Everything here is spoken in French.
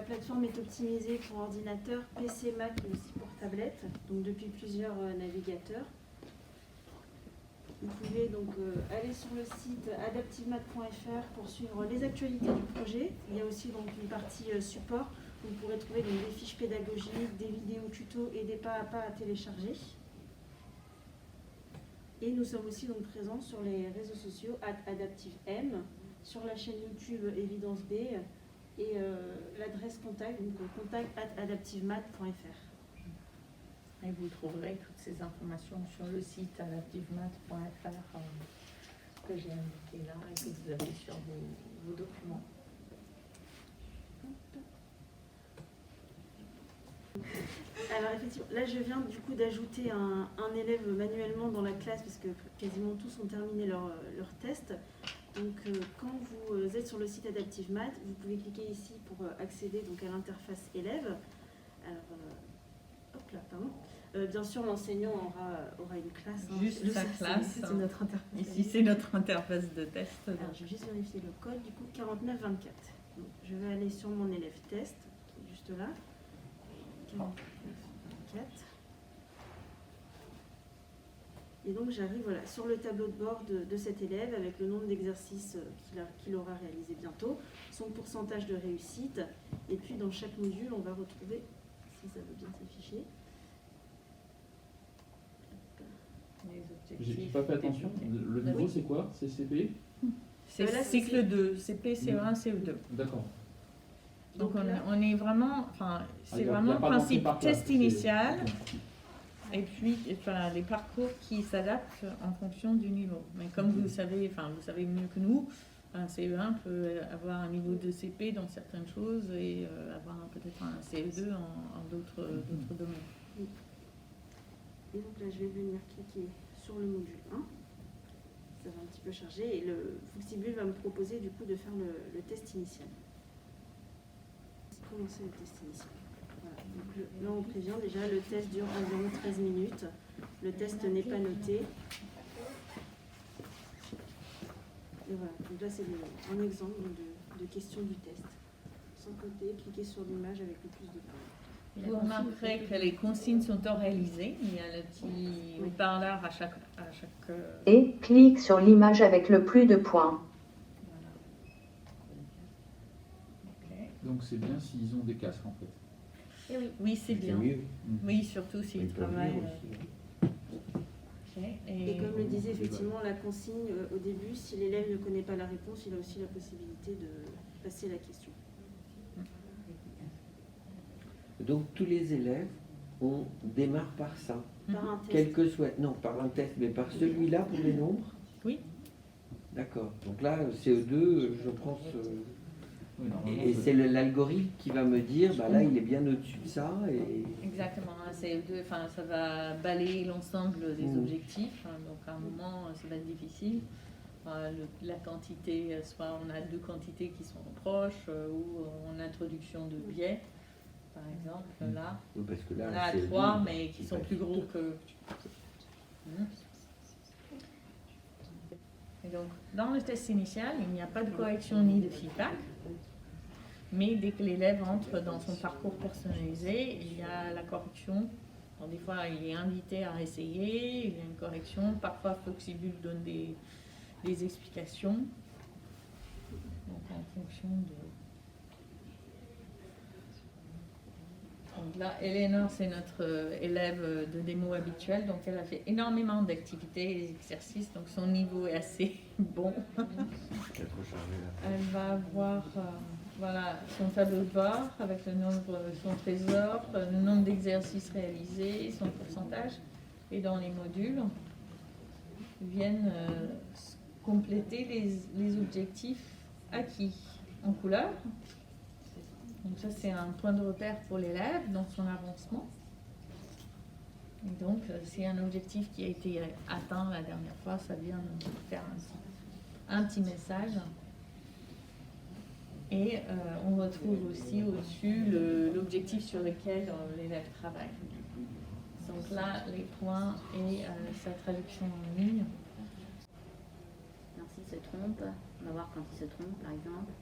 plateforme est optimisée pour ordinateur, PC, Mac, mais aussi pour tablette, donc depuis plusieurs navigateurs. Vous pouvez donc aller sur le site adaptivemath.fr pour suivre les actualités du projet. Il y a aussi donc une partie support où vous pourrez trouver donc, des fiches pédagogiques, des vidéos tutos et des pas à pas à télécharger. Et nous sommes aussi donc présents sur les réseaux sociaux @adaptivem, sur la chaîne YouTube Évidence B et l'adresse contact, donc contact@adaptivemath.fr. Et vous trouverez toutes ces informations sur le site adaptivemath.fr que j'ai indiqué là et que vous avez sur vos documents. Alors effectivement, là je viens du coup d'ajouter un élève manuellement dans la classe parce que quasiment tous ont terminé leur test. Donc quand vous êtes sur le site Adaptive Math, vous pouvez cliquer ici pour accéder donc, à l'interface élève. Alors, hop là, pardon. Bien sûr, l'enseignant aura une classe. Juste sa classe. C'est notre interface. Ici, c'est notre interface de test. Alors, je vais juste vérifier le code, du coup, 4924. Donc, je vais aller sur mon élève test, qui est juste là. 4924. Et donc, j'arrive voilà, sur le tableau de bord de cet élève avec le nombre d'exercices qu'il aura réalisé bientôt, son pourcentage de réussite. Et puis, dans chaque module, on va retrouver, si ça veut bien s'afficher, J'ai pas fait attention. Le niveau, c'est quoi? C'est CP? C'est cycle 2, CP, CE1, CE2. D'accord. Donc on est vraiment, enfin, c'est vraiment le principe test initial et puis enfin, les parcours qui s'adaptent en fonction du niveau. Mais comme vous savez, enfin, vous savez mieux que nous, un CE1 peut avoir un niveau de CP dans certaines choses et avoir peut-être un CE2 en d'autres domaines. Et donc là, je vais venir cliquer sur le module 1. Ça va un petit peu charger et le Fluxibus va me proposer du coup de faire le test initial. Commencer le test initial. Voilà. Donc là, on prévient déjà, le test dure environ 13 minutes. Le test n'est pas noté. Et voilà. Donc là, c'est un exemple de question du test. Sans côté, cliquez sur l'image avec le plus de points. Vous remarquerez que les consignes sont oralisées. Il y a le petit haut-parleur à chaque... Et clique sur l'image avec le plus de points. Voilà. Okay. Donc c'est bien s'ils ont des casques en fait. Et oui, oui c'est bien. Mieux. Oui, surtout s'ils travaillent. Okay. Et comme le disait effectivement la consigne au début, si l'élève ne connaît pas la réponse, il a aussi la possibilité de passer la question. Donc tous les élèves, on démarre par ça. Par un test. Quel que soit, non, par un test, mais par celui-là pour les nombres. Oui. D'accord. Donc là, CE2, je pense. Oui, et c'est l'algorithme qui va me dire, bah là, il est bien au-dessus de ça. Et... Exactement. Un CE2, enfin, ça va balayer l'ensemble des objectifs. Hein, donc à un moment, ça va être difficile. La quantité, soit on a deux quantités qui sont proches, ou en introduction de biais. Par exemple, là, Oui, parce que là on a c'est 3, mais qui sont plus gros que... Et donc, dans le test initial, il n'y a pas de correction ni de feedback, mais dès que l'élève entre dans son parcours personnalisé, il y a la correction. Alors, des fois, il est invité à essayer, il y a une correction. Parfois, Fluxibus donne des explications. Donc, en fonction de... Donc là, Eleanor, c'est notre élève de démo habituelle, donc elle a fait énormément d'activités et d'exercices, donc son niveau est assez bon. Elle va avoir voilà, son tableau de bord avec le nombre, son trésor, le nombre d'exercices réalisés, son pourcentage, et dans les modules viennent compléter les objectifs acquis en couleur. Donc ça, c'est un point de repère pour l'élève dans son avancement. Et donc, c'est un objectif qui a été atteint la dernière fois, ça vient de faire un petit message. Et on retrouve aussi au-dessus l'objectif sur lequel l'élève travaille. Donc là, les points et sa traduction en ligne. Alors s'il se trompe, on va voir quand il se trompe, par exemple.